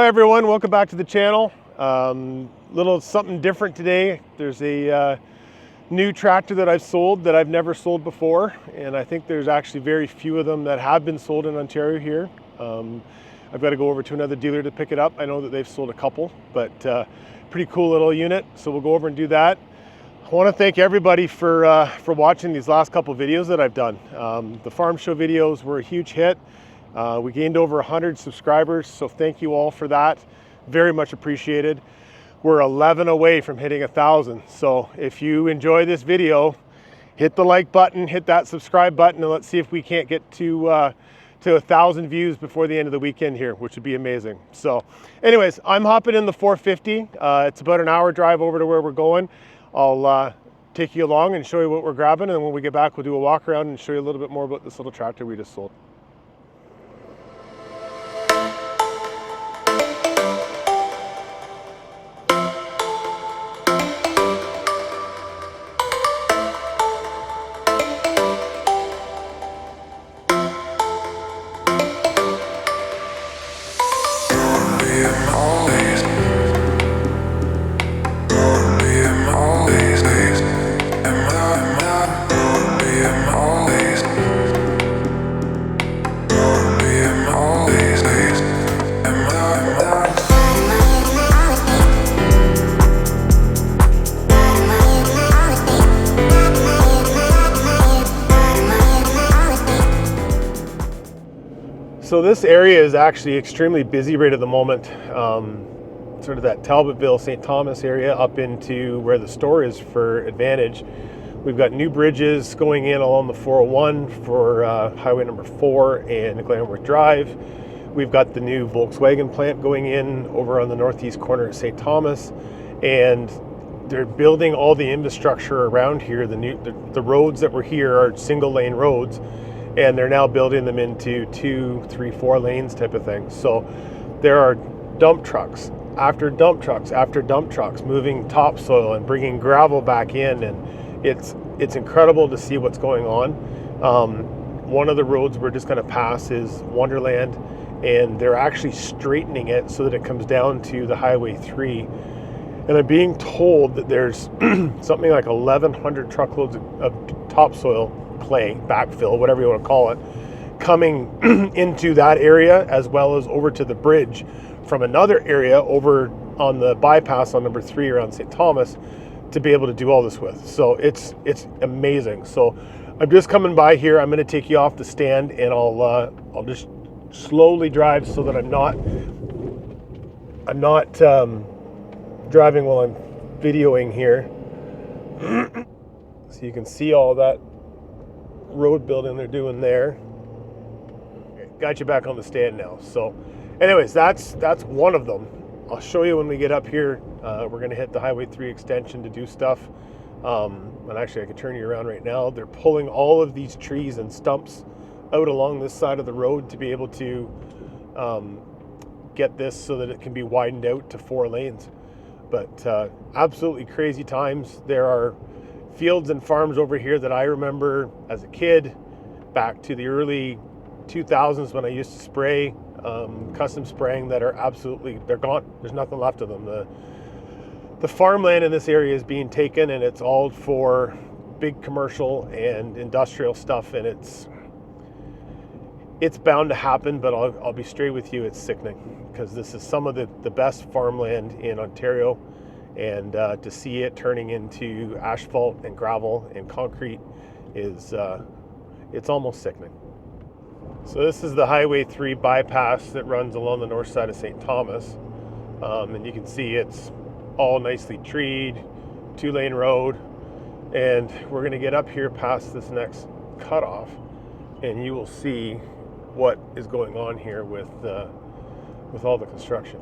everyone, welcome back to the channel. Little something different today. There's a new tractor that I've sold that I've never sold before, and I think there's actually very few of them that have been sold in Ontario here. I've got to go over to another dealer to pick it up. I know that they've sold a couple, but pretty cool little unit, so we'll go over and do that. I want to thank everybody for watching these last couple videos that I've done. The farm show videos were a huge hit. We gained over 100 subscribers, so thank you all for that. Very much appreciated. We're 11 away from hitting 1,000. So if you enjoy this video, hit the like button, hit that subscribe button, and let's see if we can't get to 1,000 views before the end of the weekend here, which would be amazing. So anyways, I'm hopping in the 450. It's about an hour drive over to where we're going. I'll take you along and show you what we're grabbing, and when we get back, we'll do a walk around and show you a little bit more about this little tractor we just sold. So this area is actually extremely busy right at the moment. Sort of that Talbotville, St. Thomas area up into where the store is for Advantage. We've got new bridges going in along the 401 for highway number 4 and Glenworth Drive. We've got the new Volkswagen plant going in over on the northeast corner at St. Thomas, and they're building all the infrastructure around here. The roads that were here are single lane roads, and they're now building them into 2, 3, 4 lanes type of thing. So there are dump trucks after dump trucks after dump trucks moving topsoil and bringing gravel back in, and it's incredible to see what's going on. One of the roads we're just going to pass is Wonderland, and they're actually straightening it so that it comes down to the Highway 3. And I'm being told that there's something like 1,100 truckloads of topsoil, clay, backfill, whatever you want to call it, coming into that area, as well as over to the bridge from another area over on the bypass on number 3 around St. Thomas, to be able to do all this with. So it's amazing. So I'm just coming by here. I'm going to take you off the stand, and I'll just slowly drive so that I'm not driving while I'm videoing here. So you can see all that road building they're doing there. Okay, got you back on the stand now. So anyways, that's one of them. I'll show you when we get up here. We're going to hit the Highway 3 extension to do stuff. And actually I can turn you around right now. They're pulling all of these trees and stumps out along this side of the road to be able to get this so that it can be widened out to 4 lanes. But absolutely crazy times. There are fields and farms over here that I remember as a kid, back to the early 2000s when I used to spray, custom spraying, that are they're gone. There's nothing left of them. The farmland in this area is being taken, and it's all for big commercial and industrial stuff, and it's bound to happen, but I'll be straight with you, it's sickening, because this is some of the best farmland in Ontario. And to see it turning into asphalt and gravel and concrete is, it's almost sickening. So this is the Highway 3 bypass that runs along the north side of St. Thomas. And you can see it's all nicely treed, 2-lane road. And we're gonna get up here past this next cutoff, and you will see what is going on here with all the construction.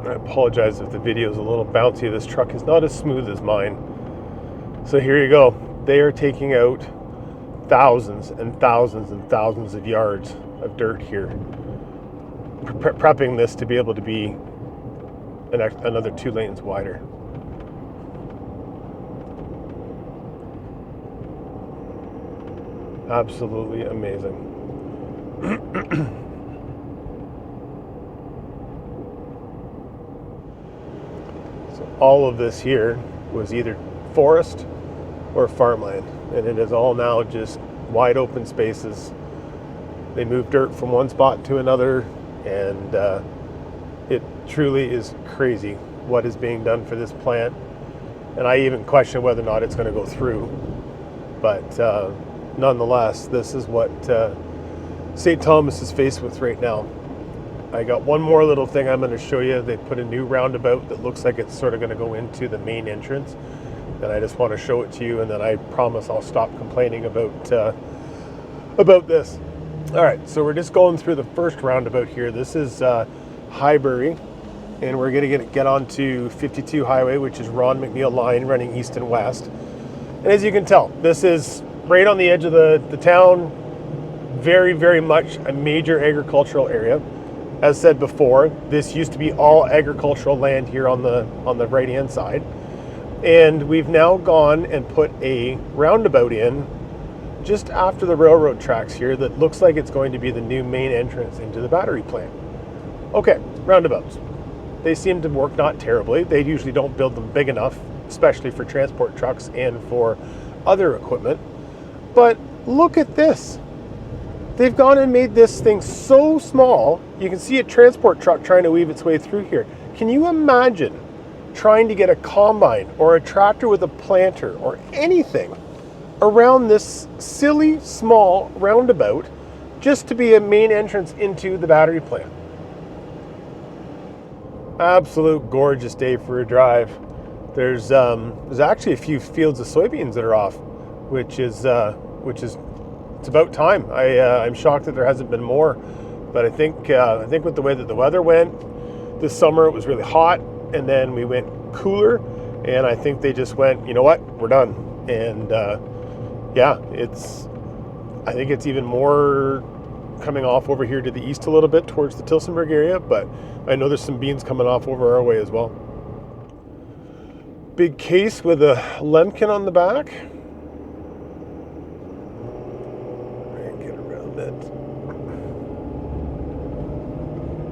I apologize if the video is a little bouncy. This truck is not as smooth as mine. So here you go. They are taking out thousands and thousands and thousands of yards of dirt here, prepping this to be able to be another 2 lanes wider. Absolutely amazing. So all of this here was either forest or farmland, and it is all now just wide open spaces. They move dirt from one spot to another, and it truly is crazy what is being done for this plant. And I even question whether or not it's going to go through. But nonetheless, this is what St. Thomas is faced with right now. I got one more little thing I'm going to show you. They put a new roundabout that looks like it's sort of going to go into the main entrance. And I just want to show it to you, and then I promise I'll stop complaining about this. All right, so we're just going through the first roundabout here. This is Highbury, and we're going to get onto 52 Highway, which is Ron McNeil line running east and west. And as you can tell, this is right on the edge of the town. Very, very much a major agricultural area. As said before, this used to be all agricultural land here on the right-hand side. And we've now gone and put a roundabout in just after the railroad tracks here that looks like it's going to be the new main entrance into the battery plant. Okay, roundabouts. They seem to work not terribly. They usually don't build them big enough, especially for transport trucks and for other equipment. But look at this. They've gone and made this thing so small, you can see a transport truck trying to weave its way through here. Can you imagine trying to get a combine or a tractor with a planter or anything around this silly small roundabout just to be a main entrance into the battery plant? Absolute gorgeous day for a drive. There's actually a few fields of soybeans that are off, which is it's about time. I'm shocked that there hasn't been more, but I think with the way that the weather went this summer, it was really hot, and then we went cooler, and I think they just went, you know what, we're done. And yeah, I think it's even more coming off over here to the east a little bit towards the Tillsonburg area, but I know there's some beans coming off over our way as well. Big case with a Lemkin on the back. Get around it.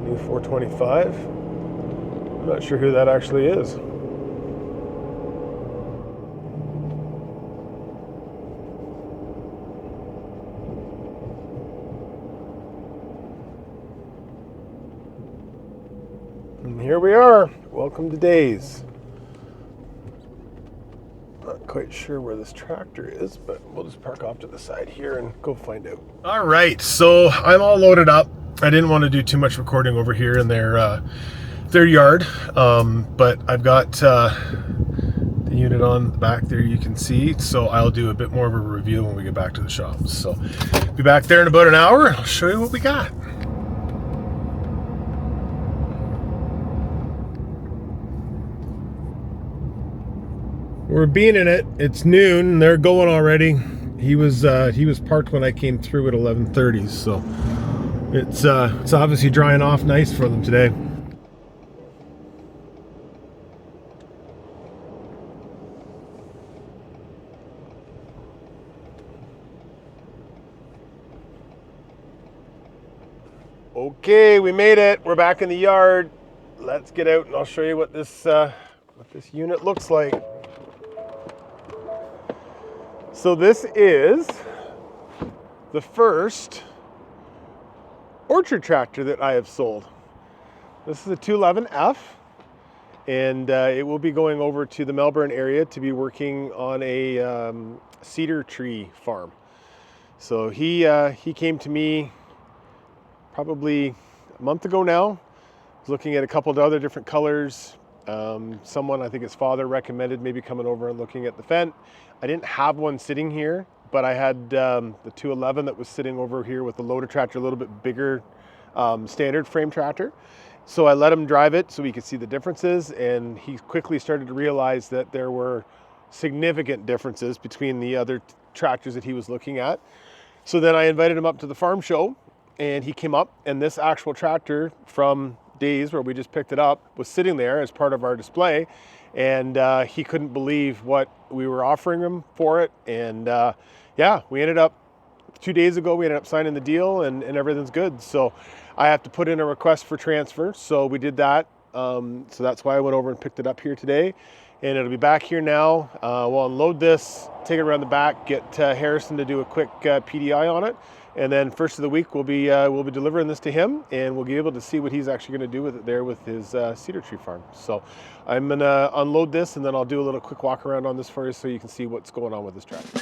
New 425. I'm not sure who that actually is. And here we are. Welcome to Days. Not quite sure where this tractor is, but we'll just park off to the side here and go find out. All right, so I'm all loaded up. I didn't want to do too much recording over here in their yard, but I've got the unit on the back there, you can see, so I'll do a bit more of a review when we get back to the shop. So be back there in about an hour. I'll show you what we got. We're being in it. It's noon and they're going already. He was parked when I came through at 11:30, so it's obviously drying off nice for them today. Okay, we made it. We're back in the yard. Let's get out and I'll show you what this unit looks like. So this is the first orchard tractor that I have sold. This is a 211F, and it will be going over to the Melbourne area to be working on a cedar tree farm. So he came to me probably a month ago now. I was looking at a couple of other different colors. Someone, I think his father, recommended maybe coming over and looking at the Fendt. I didn't have one sitting here, but I had the 211 that was sitting over here with the loader tractor, a little bit bigger standard frame tractor. So I let him drive it so he could see the differences, and he quickly started to realize that there were significant differences between the other tractors that he was looking at. So then I invited him up to the farm show, and he came up, and this actual tractor from Days, where we just picked it up, was sitting there as part of our display, and he couldn't believe what we were offering him for it. And yeah, we ended up 2 days ago, we ended up signing the deal, and everything's good. So I have to put in a request for transfer, so we did that So that's why I went over and picked it up here today. And it'll be back here now. We'll unload this, take it around the back, get Harrison to do a quick PDI on it. And then first of the week, we'll be delivering this to him, and we'll be able to see what he's actually going to do with it there with his cedar tree farm. So I'm going to unload this, and then I'll do a little quick walk around on this for you so you can see what's going on with this tractor.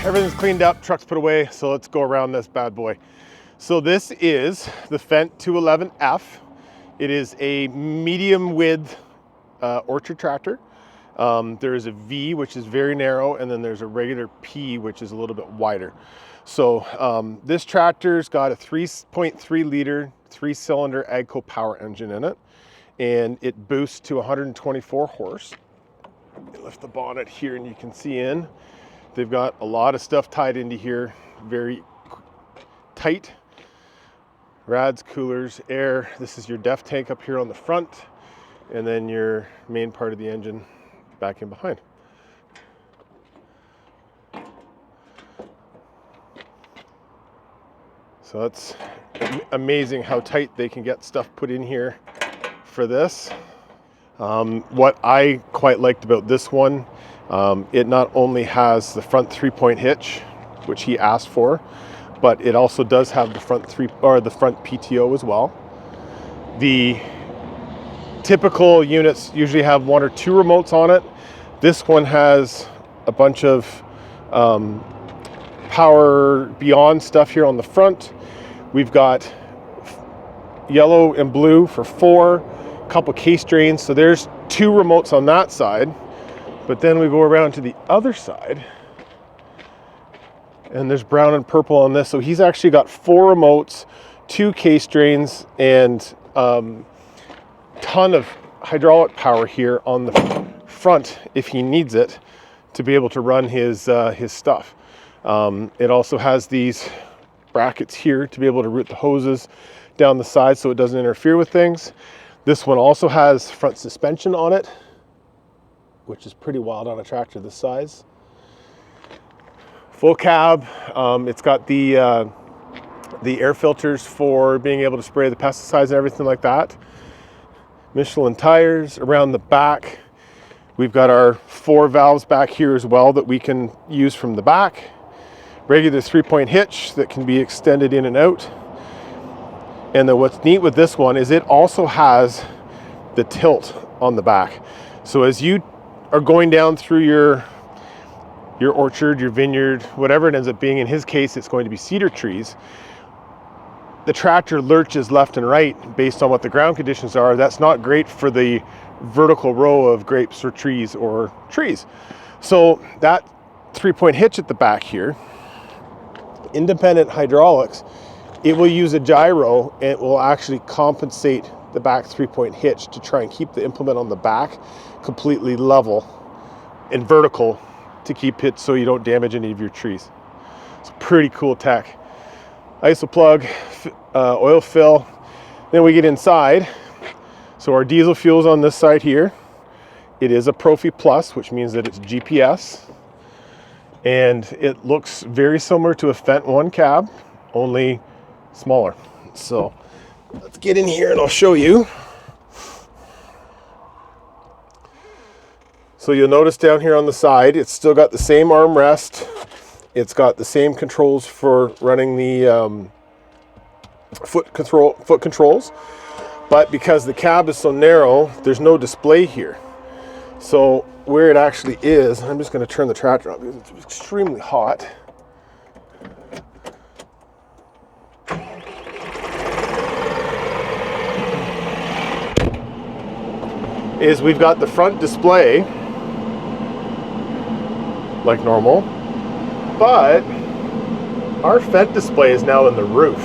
Everything's cleaned up, truck's put away, so let's go around this bad boy. So this is the Fendt 211F. It is a medium width orchard tractor. There is a V, which is very narrow, and then there's a regular P, which is a little bit wider. So this tractor's got a 3.3 liter, 3-cylinder AGCO power engine in it, and it boosts to 124 horse. Lift the bonnet here and you can see in. They've got a lot of stuff tied into here, very tight. Rads, coolers, air. This is your def tank up here on the front, and then your main part of the engine back in behind. So it's amazing how tight they can get stuff put in here for this. What I quite liked about this one, it not only has the front 3-point hitch, which he asked for, but it also does have the front PTO as well. The typical units usually have 1 or 2 remotes on it. This one has a bunch of power beyond stuff here on the front. We've got yellow and blue for 4, a couple case drains. So there's 2 remotes on that side. But then we go around to the other side, and there's brown and purple on this. So he's actually got 4 remotes, 2 case drains, and ton of hydraulic power here on the front if he needs it to be able to run his stuff. It also has these brackets here to be able to route the hoses down the side so it doesn't interfere with things. This one also has front suspension on it, which is pretty wild on a tractor this size. Full cab. It's got the air filters for being able to spray the pesticides and everything like that. Michelin tires around the back. We've got our 4 valves back here as well that we can use from the back. Regular 3-point hitch that can be extended in and out. And then what's neat with this one is it also has the tilt on the back. So as you are going down through your orchard, your vineyard, whatever it ends up being, in his case it's going to be cedar trees, the tractor lurches left and right based on what the ground conditions are. That's not great for the vertical row of grapes or trees. So that 3-point hitch at the back here independent hydraulics, it will use a gyro and it will actually compensate the back 3-point hitch to try and keep the implement on the back completely level and vertical to keep it so you don't damage any of your trees. It's pretty cool tech. ISO plug, oil fill. Then we get inside. So our diesel fuel's on this side here. It is a Profi Plus, which means that it's GPS. And it looks very similar to a Fendt 1 cab, only smaller. So let's get in here and I'll show you. So you'll notice down here on the side, it's still got the same armrest. It's got the same controls for running the foot controls. But because the cab is so narrow, there's no display here. So where it actually is, I'm just going to turn the tractor on because it's extremely hot. Is we've got the front display like normal, but our Fendt display is now in the roof.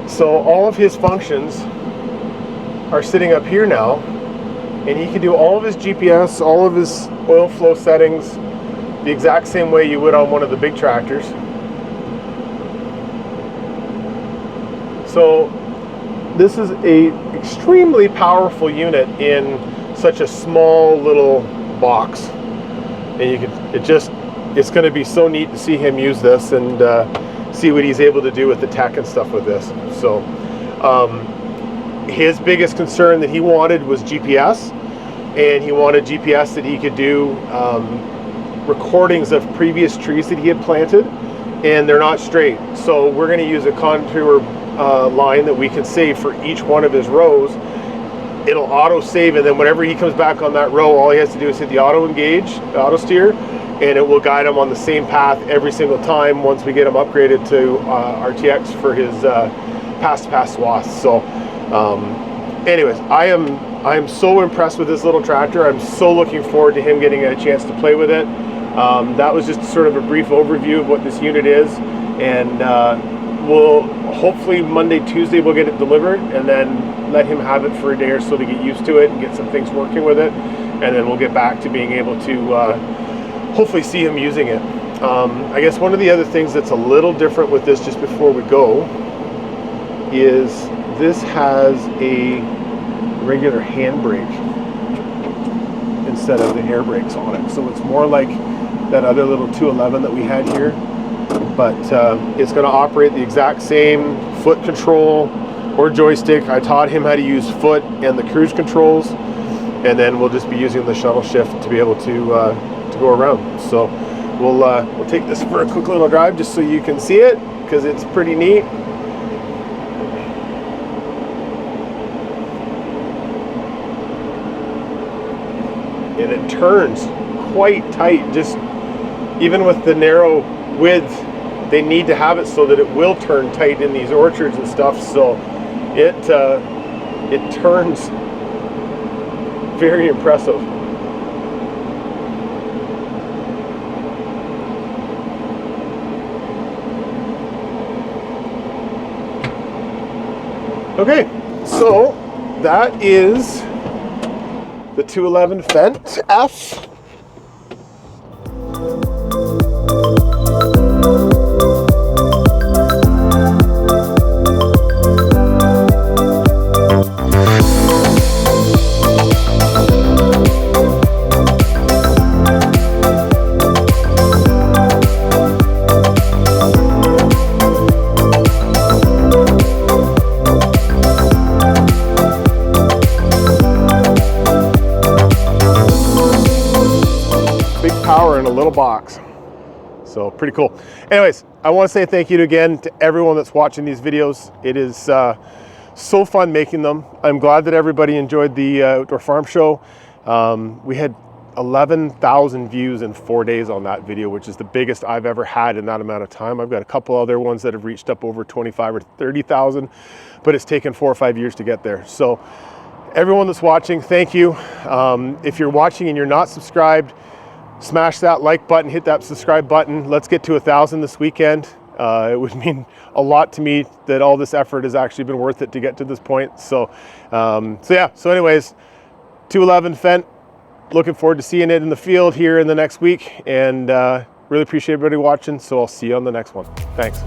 So all of his functions are sitting up here now, and he can do all of his GPS, all of his oil flow settings the exact same way you would on one of the big tractors. So this is a extremely powerful unit in such a small little box, and you can it's going to be so neat to see him use this and see what he's able to do with the tech and stuff with this. So his biggest concern that he wanted was GPS, and he wanted GPS that he could do recordings of previous trees that he had planted, and they're not straight. So we're going to use a contour line that we can save for each one of his rows. It'll auto save, and then whenever he comes back on that row, all he has to do is hit the auto engage, the auto steer, and it will guide him on the same path every single time once we get him upgraded to RTX for his pass swaths. So anyways, I am so impressed with this little tractor. I'm so looking forward to him getting a chance to play with it. That was just sort of a brief overview of what this unit is, and we'll hopefully Monday, Tuesday we'll get it delivered, and then let him have it for a day or so to get used to it and get some things working with it, and then we'll get back to being able to hopefully see him using it. I guess one of the other things that's a little different with this, just before we go, is this has a regular handbrake instead of the air brakes on it. So it's more like that other little 211 that we had here, but it's going to operate the exact same foot control or joystick. I taught him how to use foot and the cruise controls, and then we'll just be using the shuttle shift to be able to go around. So we'll take this for a quick little drive just so you can see it, because it's pretty neat. And it turns quite tight, just even with the narrow width, they need to have it so that it will turn tight in these orchards and stuff. So it turns very impressive. Okay, so that is the 211 Fendt F. Power in a little box. So pretty cool. Anyways, I want to say thank you again to everyone that's watching these videos. It is so fun making them. I'm glad that everybody enjoyed the Outdoor Farm Show. We had 11,000 views in 4 days on that video, which is the biggest I've ever had in that amount of time. I've got a couple other ones that have reached up over 25 or 30,000, but it's taken 4 or 5 years to get there. So everyone that's watching, thank you. If you're watching and you're not subscribed, Smash that like button, hit that subscribe button. Let's get to 1,000 this weekend. It would mean a lot to me that all this effort has actually been worth it to get to this point. So, so anyways, 211 Fendt. Looking forward to seeing it in the field here in the next week, and really appreciate everybody watching. So I'll see you on the next one. Thanks.